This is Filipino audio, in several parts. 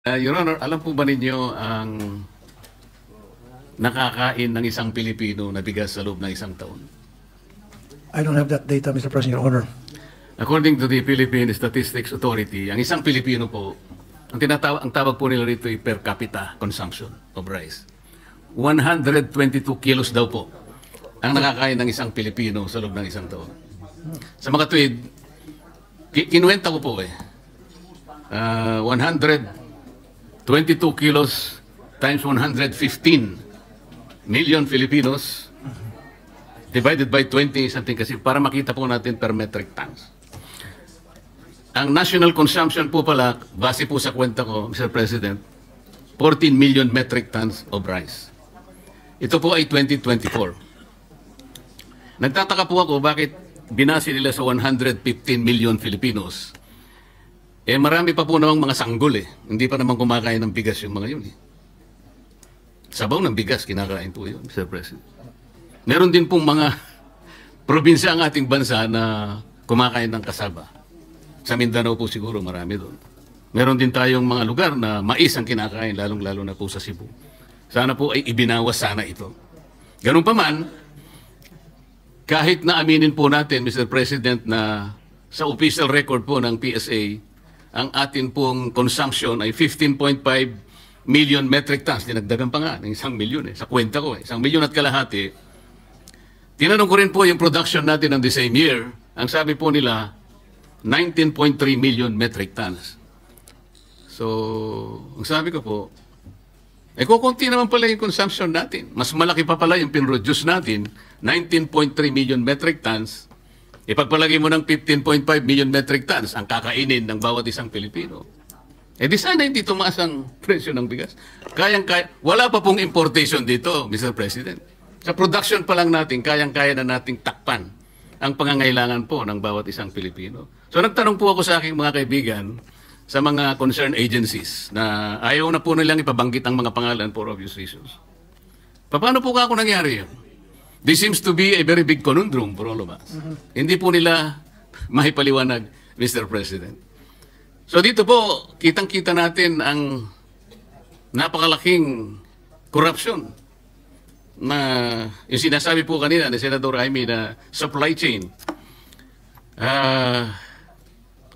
Your Honor, alam po ba ninyo ang nakakain ng isang Pilipino na bigas sa loob ng isang taon? I don't have that data, Mr. President, Your Honor. According to the Philippine Statistics Authority, ang isang Pilipino po, ang tawag po nila rito ay per capita consumption of rice. 122 kilos daw po ang nakakain ng isang Pilipino sa loob ng isang taon. Sa mga tweet, kinuwenta ko po 122 kilos times 115 million Filipinos divided by 20 something kasi para makita po natin per metric tons. Ang national consumption po pala, base po sa kwenta ko, Mr. President, 14 million metric tons of rice. Ito po ay 2024. Nagtataka po ako bakit binase nila sa 115 million Filipinos. Marami pa po namang mga sanggol Hindi pa naman kumakain ng bigas yung mga yun Sabaw ng bigas, kinakain po yun, Mr. President. Meron din pong mga probinsya ang ating bansa na kumakain ng kasaba. Sa Mindanao po siguro marami doon. Meron din tayong mga lugar na mais ang kinakain, lalong-lalo na po sa Cebu. Sana po ay ibinawas sana ito. Ganun pa man, kahit na aminin po natin, Mr. President, na sa official record po ng PSA, ang atin pong consumption ay 15.5 million metric tons. Dinagdagan pa nga ng 1 million Sa kwenta ko 1 million at kalahati. Tinanong ko rin po yung production natin ng the same year. Ang sabi po nila, 19.3 million metric tons. So, ang sabi ko po, kukunti naman pala yung consumption natin. Mas malaki pa pala yung pinroduce natin, 19.3 million metric tons. Ipagpalagay mo ng 15.5 million metric tons ang kakainin ng bawat isang Pilipino. Di sana hindi tumaas ang presyo ng bigas. Wala pa pong importation dito, Mr. President. Sa production pa lang natin, kayang-kaya na nating takpan ang pangangailangan po ng bawat isang Pilipino. So nagtanong po ako sa aking mga kaibigan sa mga concerned agencies na ayaw na po nilang ipabanggit ang mga pangalan for obvious reasons. Paano po ako nangyari yun? This seems to be a very big conundrum for all of us. Hindi po nila mahipaliwanag, Mr. President. So dito po, kitang-kita natin ang napakalaking corruption na yung sinasabi po kanina ni Senator Jaime na supply chain.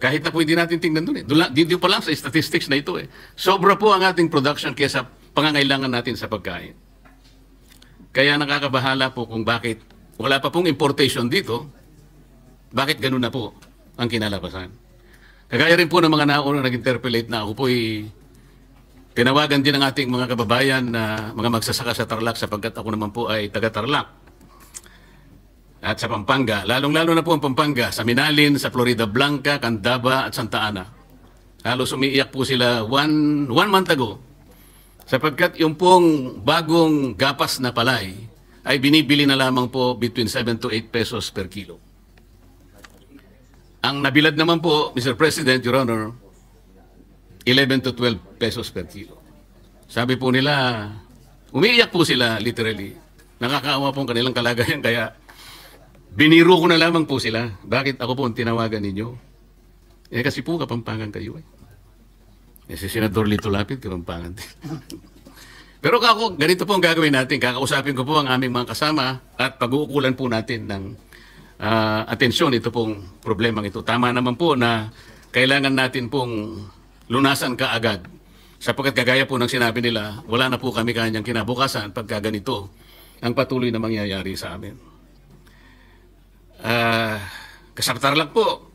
Kahit na po hindi natin tingnan doon Dito pa lang sa statistics na ito Sobra po ang ating production kaysa pangangailangan natin sa pagkain. Kaya nakakabahala po kung bakit wala pa pong importation dito, bakit ganun na po ang kinalabasan. Kagaya rin po ng mga nauna nag-interpellate na ako po tinawagan din ng ating mga kababayan na mga magsasaka sa Tarlac sapagkat ako naman po ay taga-Tarlac. At sa Pampanga, lalong-lalo na po ang Pampanga, sa Minalin, sa Florida Blanca, Candaba at Santa Ana. Halos umiiyak po sila one month ago sapagkat yung pong bagong gapas na palay ay binibili na lamang po between 7 to 8 pesos per kilo. Ang nabilad naman po, Mr. President, Your Honor, 11 to 12 pesos per kilo. Sabi po nila, umiiyak po sila literally. Nakakaawa po ang kanilang kalagayan kaya biniro ko na lamang po sila. Bakit ako po ang tinawagan ninyo? Kasi po Kapampangan kayo si Senador Lito Lapid, Kapampangan din. Pero ganito po ang gagawin natin. Kakausapin ko po ang aming mga kasama at pag-uukulan po natin ng atensyon ito pong problemang ito. Tama naman po na kailangan natin pong lunasan kaagad. Sapagkat kagaya po ng sinabi nila, wala na po kami kanyang kinabukasan pagka ganito ang patuloy na mangyayari sa amin. Kasaptar lang po,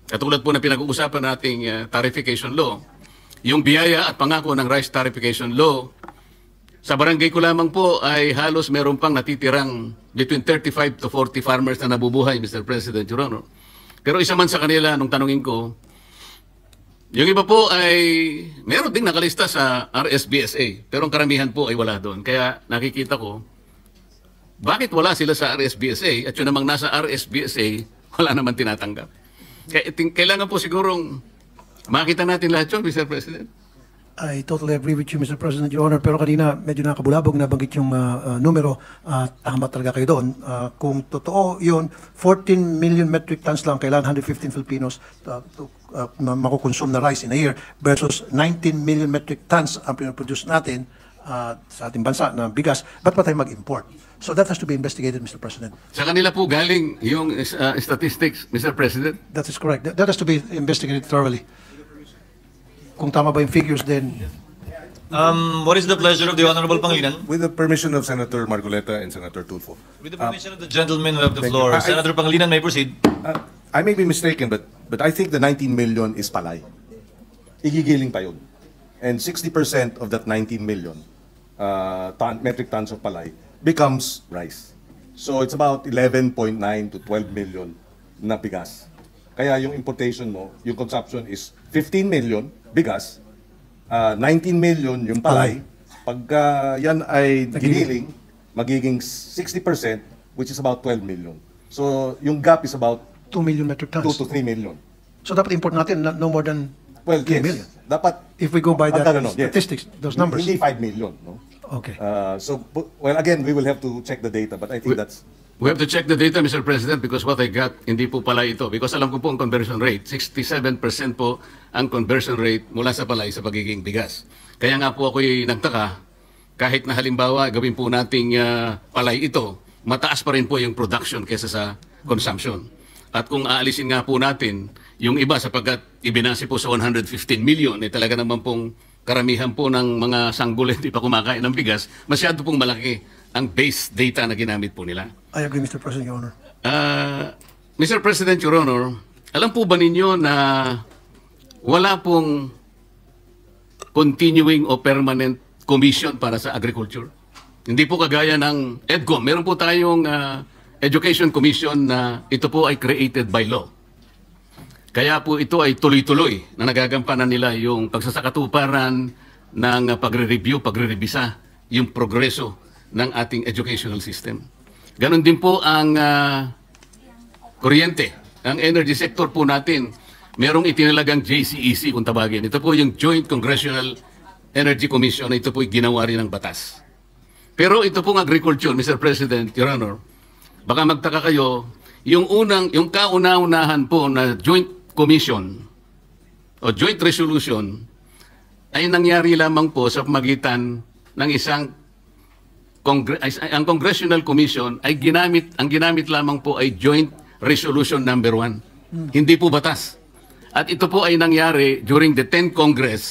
katulad po na pinag-uusapan nating tarification law, yung biyaya at pangako ng rice tarification law, sa barangay ko lamang po ay halos meron pang natitirang between 35 to 40 farmers na nabubuhay, Mr. President, Your Honor. Pero isa man sa kanila, nung tanungin ko, yung iba po ay meron ding nakalista sa RSBSA, pero ang karamihan po ay wala doon. Kaya nakikita ko, bakit wala sila sa RSBSA at yun namang nasa RSBSA, wala naman tinatanggap. Kaya kailangan po sigurong makita natin lahat yun, Mr. President. I totally agree with you, Mr. President, Your Honor. Pero kanina, medyo nakabulabog na banggit yung numero. Tama talaga kayo doon. Kung totoo yun, 14 million metric tons lang kailangan 115 Filipinos to makukonsume na rice in a year versus 19 million metric tons ang pinaproduce natin sa ating bansa na bigas. Ba't pa tayo mag-import? So that has to be investigated, Mr. President. Sa kanila po galing yung statistics, Mr. President. That is correct. That has to be investigated thoroughly. Kung tama ba yung figures, then What is the pleasure of the Honorable Pangilinan? With the permission of Senator Marcoleta and Senator Tulfo. With the permission of the gentleman who have the thank floor, you. Senator Pangilinan may proceed. I may be mistaken, but I think the 19 million is palay. Igigiling pa yun. And 60% of that 19 million metric tons of palay becomes rice. So it's about 11.9 to 12 million na bigas. Kaya yung importation mo, yung consumption is 15 million bigas, 19 million yung palay. Pagka yan ay giniling, magiging 60%, which is about 12 million. So yung gap is about 2 million metric 2 tons. to 3 million. So dapat import natin no more than Well, 3 yes. million. Dapat, If we go by the yes. statistics, those numbers. Hindi 5 million. No? Okay. Well, again, we will have to check the data, but I think that's... We have to check the data, Mr. President, because what I got, hindi po pala ito. Because alam ko po ang conversion rate. 67% po ang conversion rate mula sa palay sa pagiging bigas. Kaya nga po ako'y nagtaka, kahit na halimbawa gawin po nating palay ito, mataas pa rin po yung production kesa sa consumption. At kung aalisin nga po natin yung iba sapagkat ibinasi po sa 115 million, talaga naman pong karamihan po ng mga sanggol hindi pa kumakain ng bigas, masyado pong malaki ang base data na ginamit po nila. I agree, Mr. President, Your Honor. Mr. President, Your Honor, alam po ba ninyo na wala pong continuing o permanent commission para sa agriculture? Hindi po kagaya ng EDCOM. Meron po tayong Education Commission na ito po ay created by law. Kaya po ito ay tuloy-tuloy na nagagampanan nila yung pagsasakatuparan ng pagre-review, pagre-revisa, yung progreso ng ating educational system. Ganon din po ang kuryente, ang energy sector po natin. Merong itinalagang JCEC kung tawagin. Ito po yung Joint Congressional Energy Commission na ito po ginawa rin ng batas. Pero ito pong agriculture, Mr. President, Your Honor, baka magtaka kayo, yung kauna-unahan po na Joint Commission o Joint Resolution ay nangyari lamang po sa pamagitan ng isang ang Congressional Commission ay ang ginamit lamang po ay Joint Resolution number 1. Hindi po batas. At ito po ay nangyari during the 10th Congress.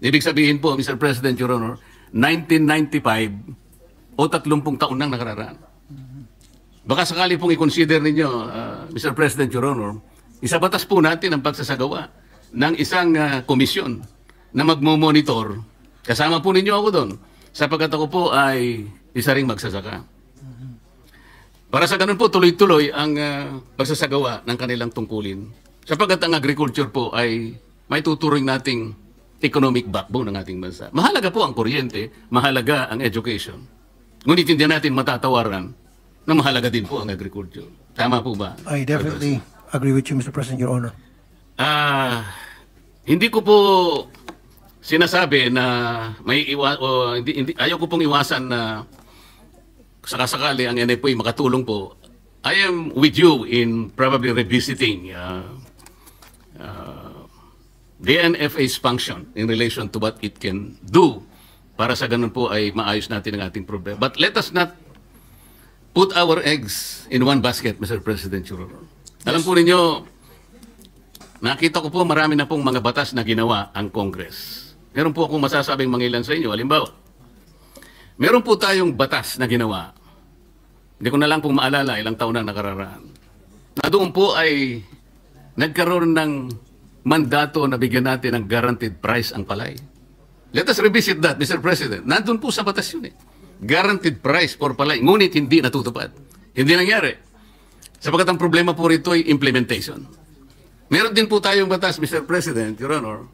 Ibig sabihin po, Mr. President, Your Honor, 1995 o 30 taon nang nakararaan. Baka sakali pong i-consider ninyo, Mr. President, Your Honor, isabatas po natin ang pagsasagawa ng isang komisyon na magmo-monitor. Kasama po ninyo ako doon. Sapagkat ako po ay isa ring magsasaka. Para sa ganun po, tuloy-tuloy ang pagsasagawa ng kanilang tungkulin. Sapagkat ang agriculture po ay may tuturing nating economic backbone ng ating bansa. Mahalaga po ang kuryente, mahalaga ang education. Ngunit hindi natin matatawaran na mahalaga din po ang agriculture. Tama po ba? I definitely agree with you, Mr. President, Your Honor. Hindi ko po sinasabi na ayaw ko pong iwasan na sakasakali ang NFA makatulong po. I am with you in probably revisiting the NFA's function in relation to what it can do para sa ganun po ay maayos natin ang ating problema. But let us not put our eggs in one basket, Mr. President Churro. Alam po ninyo, nakita ko po marami na pong mga batas na ginawa ang Congress. Meron po akong masasabing mangilan sa inyo. Halimbawa, meron po tayong batas na ginawa. Hindi ko na lang pong maalala ilang taon na nakararaan. Na doon po ay nagkaroon ng mandato na bigyan natin ng guaranteed price ang palay. Let us revisit that, Mr. President. Nandun po sa batas yun eh. Guaranteed price for palay. Ngunit hindi natutupad. Hindi nangyari. Sapagkat ang problema po rito ay implementation. Meron din po tayong batas, Mr. President, Your Honor,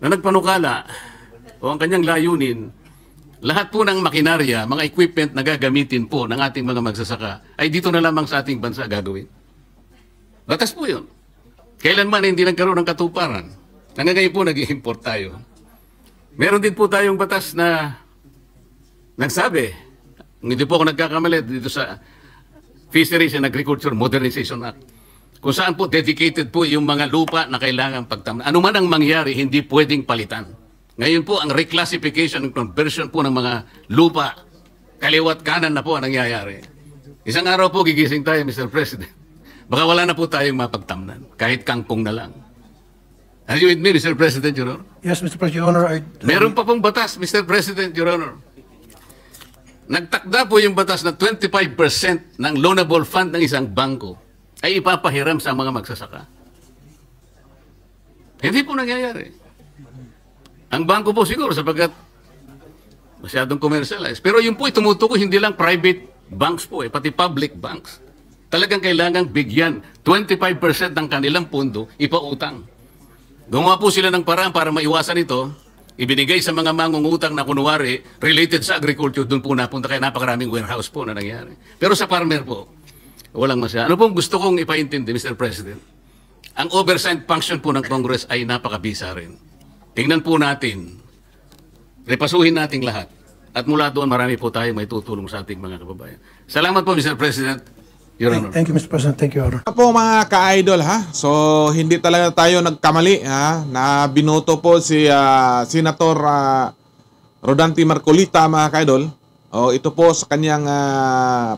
na nagpanukala o ang kanyang layunin, lahat po ng makinarya, mga equipment na gagamitin po ng ating mga magsasaka ay dito na lamang sa ating bansa gagawin. Batas po yun. Kailanman hindi nagkaroon ng katuparan Hanggang ngayon po nag-i-import tayo. Meron din po tayong batas na nagsabi, hindi po ako nagkakamali dito sa Fisheries and Agriculture Modernization Act, kung saan po dedicated po yung mga lupa na kailangan pagtamnan. Ano man ang mangyari, hindi pwedeng palitan. Ngayon po, ang reclassification and conversion po ng mga lupa, kaliwat kanan na po ang nangyayari. Isang araw po gigising tayo, Mr. President. Baka wala na po tayong mapagtamnan, kahit kangkong na lang. Are you with me, Mr. President, Your Honor? Yes, Mr. President, Your Honor. Meron pa pong batas, Mr. President, Your Honor. Nagtakda po yung batas na 25% ng loanable fund ng isang bangko ay ipapahiram sa mga magsasaka. Hindi po nangyayari. Ang bangko po siguro sapagkat masyadong commercialized. Pero yun po tumutukoy hindi lang private banks po, pati public banks. Talagang kailangang bigyan 25% ng kanilang pondo ipautang. Gumawa po sila ng paraan para maiwasan ito, ibinigay sa mga mangungutang na kunwari related sa agriculture, doon po napunta kaya napakaraming warehouse po na nangyari. Pero sa farmer po, walang masya. Ano pong gusto kong ipaintindi, Mr. President? Ang oversight function po ng Congress ay napakabisa rin. Tingnan po natin, repasuhin natin lahat. At mula doon, marami po tayo may tutulong sa ating mga kababayan. Salamat po, Mr. President. Your Honor. Thank you, Mr. President. Thank you, Your Honor. Po mga ka-idol ha. So hindi talaga tayo nagkamali ha na binoto po si Senator Rodante Marcolita mga ka-idol. O ito po sa kanyang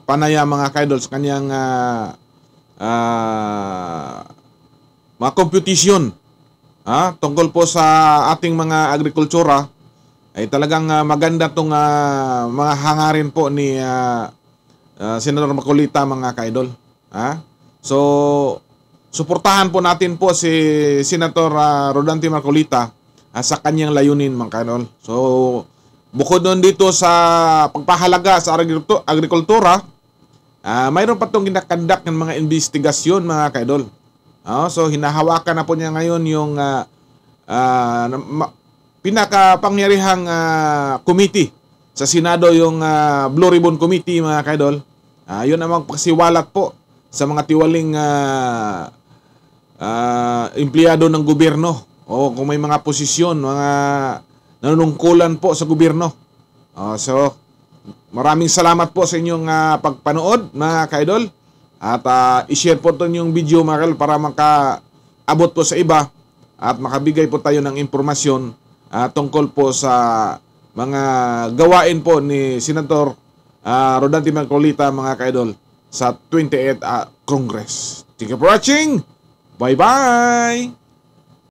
panaya mga ka-idol sa kanyang mga computation tungkol po sa ating mga agrikultura ay talagang maganda tong mga hangarin po ni Senator Marcolita mga ka-idol. So, suportahan po natin po si Senator Rodante Marcolita sa kanyang layunin mga ka-idol. So, bukod doon dito sa pagpahalaga sa agrikultura, mayroon pa itong ginakandak ng mga investigasyon mga ka-idol. So, hinahawakan na po niya ngayon yung pinakapangyarihang committee sa Senado, yung Blue Ribbon Committee mga kaidol. Yun namang pagsiwalat po sa mga tiwaling empleyado ng gobyerno o kung may mga posisyon, mga nanunungkulan po sa gobyerno. So, maraming salamat po sa inyong pagpanood mga kaidol. At i-share po ito yung video mga kaidol para makaabot po sa iba at makabigay po tayo ng impormasyon tungkol po sa mga gawain po ni Senator Rodante Marcolita mga kaidol sa 28th Congress. Thank you for watching. Bye-bye!